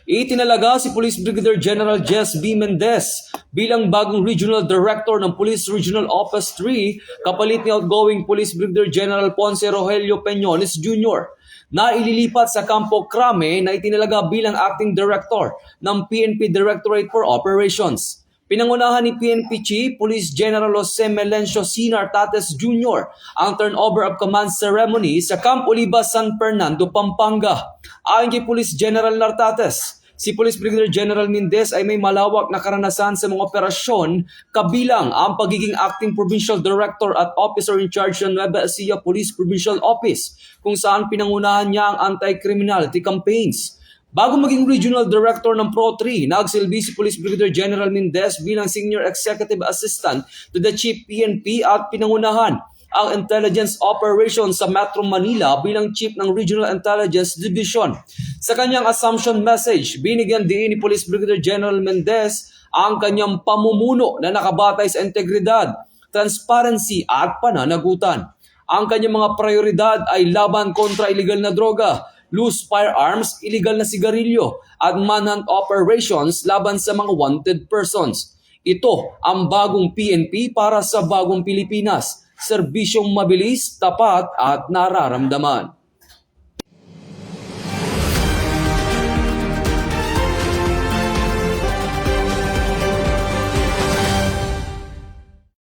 Itinalaga si Police Brigadier General Jess B. Mendez bilang bagong Regional Director ng Police Regional Office 3 kapalit ni outgoing Police Brigadier General Ponce Rogelio Peñones Jr. na ililipat sa Campo Crame na itinalaga bilang Acting Director ng PNP Directorate for Operations. Pinangunahan ni PNP Chief Police General Jose Melencio C. Nartates Jr. ang turnover of command ceremony sa Camp Oliva, San Fernando, Pampanga. Ayon kay Police General Nartates, si Police Brigadier General Mendez ay may malawak na karanasan sa mga operasyon kabilang ang pagiging Acting Provincial Director at Officer in Charge ng Nueva Ecija Police Provincial Office kung saan pinangunahan niya ang anti-criminality campaigns. Bago maging Regional Director ng Pro3, nagsilbi si Police Brigadier General Mendez bilang Senior Executive Assistant to the Chief PNP at pinangunahan ang Intelligence Operations sa Metro Manila bilang Chief ng Regional Intelligence Division. Sa kanyang assumption message, binigyan din ni Police Brigadier General Mendez ang kanyang pamumuno na nakabatay sa integridad, transparency at pananagutan. Ang kanyang mga prioridad ay laban kontra illegal na droga, loose firearms, illegal na sigarilyo at manhunt operations laban sa mga wanted persons. Ito ang bagong PNP para sa bagong Pilipinas. Serbisyong mabilis, tapat at nararamdaman.